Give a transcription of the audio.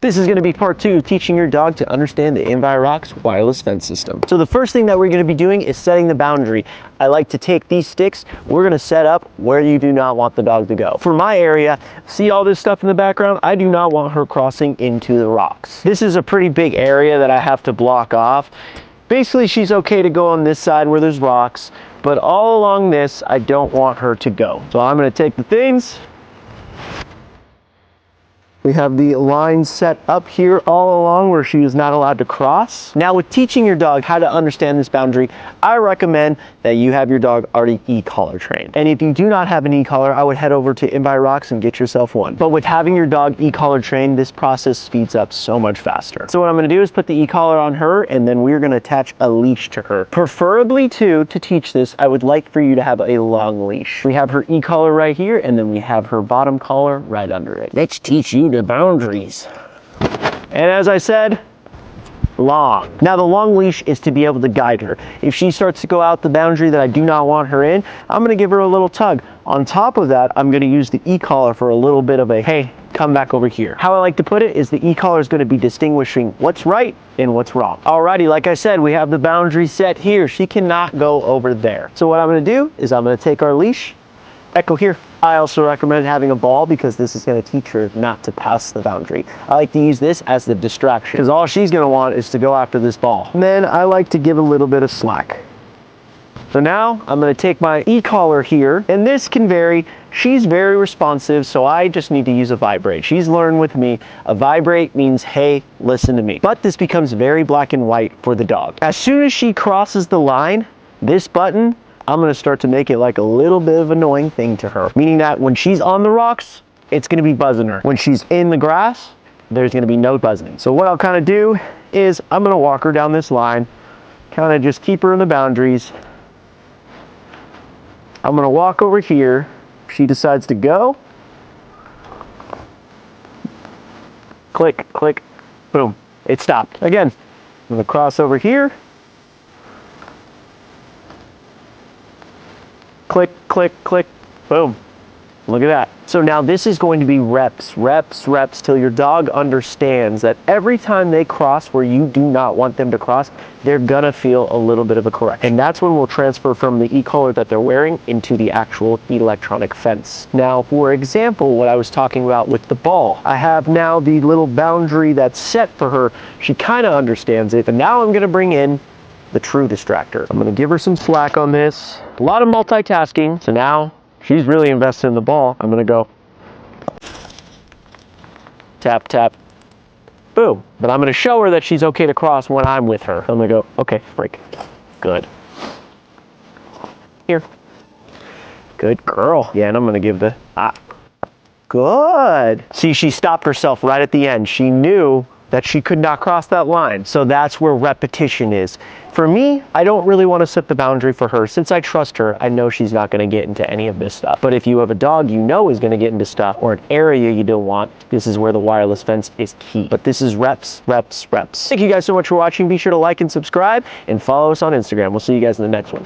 This is going to be part 2 of teaching your dog to understand the Invirox wireless fence system. So the first thing that we're going to be doing is setting the boundary. I like to take these sticks, we're going to set up where you do not want the dog to go. For my area, see all this stuff in the background? I do not want her crossing into the rocks. This is a pretty big area that I have to block off. Basically, she's okay to go on this side where there's rocks, but all along this, I don't want her to go. So I'm going to take the things. We have the line set up here all along where she is not allowed to cross. Now with teaching your dog how to understand this boundary, I recommend that you have your dog already e-collar trained. And if you do not have an e-collar, I would head over to Invirox and get yourself one. But with having your dog e-collar trained, this process speeds up so much faster. So what I'm gonna do is put the e-collar on her, and then we're gonna attach a leash to her. Preferably to teach this, I would like for you to have a long leash. We have her e-collar right here, and then we have her bottom collar right under it. Let's teach you the boundaries. And as I said, long. Now the long leash is to be able to guide her. If she starts to go out the boundary that I do not want her in, I'm going to give her a little tug. On top of that, I'm going to use the e-collar for a little bit of a, hey, come back over here. How I like to put it is the e-collar is going to be distinguishing what's right and what's wrong. Alrighty, like I said, we have the boundary set here. She cannot go over there. So what I'm going to do is I'm going to take our leash, Echo here. I also recommend having a ball because this is going to teach her not to pass the boundary. I like to use this as the distraction because all she's going to want is to go after this ball. And then I like to give a little bit of slack. So now I'm going to take my e-collar here, and this can vary. She's very responsive, so I just need to use a vibrate. She's learned with me, a vibrate means, hey, listen to me. But this becomes very black and white for the dog. As soon as she crosses the line, this button, I'm going to start to make it like a little bit of an annoying thing to her. Meaning that when she's on the rocks, it's going to be buzzing her. When she's in the grass, there's going to be no buzzing. So what I'll kind of do is I'm going to walk her down this line, kind of just keep her in the boundaries. I'm going to walk over here. If she decides to go, click, click, boom, it stopped. Again, I'm going to cross over here. Click, click, click, boom. Look at that. So now this is going to be reps, reps, reps till your dog understands that every time they cross where you do not want them to cross, they're gonna feel a little bit of a correction. And that's when we'll transfer from the e-collar that they're wearing into the actual electronic fence. Now, for example, what I was talking about with the ball, I have now the little boundary that's set for her. She kind of understands it, and now I'm gonna bring in the true distractor. I'm gonna give her some slack on this. A lot of multitasking. So now she's really invested in the ball. I'm gonna go tap, tap, boom. But I'm gonna show her that she's okay to cross when I'm with her. I'm gonna go, okay, break. Good. Here. Good girl. Yeah, and I'm gonna give the, good. See, she stopped herself right at the end. She knew that she could not cross that line. So that's where repetition is. For me, I don't really want to set the boundary for her. Since I trust her, I know she's not going to get into any of this stuff. But if you have a dog you know is going to get into stuff, or an area you don't want, this is where the wireless fence is key. But this is reps, reps, reps. Thank you guys so much for watching. Be sure to like and subscribe and follow us on Instagram. We'll see you guys in the next one.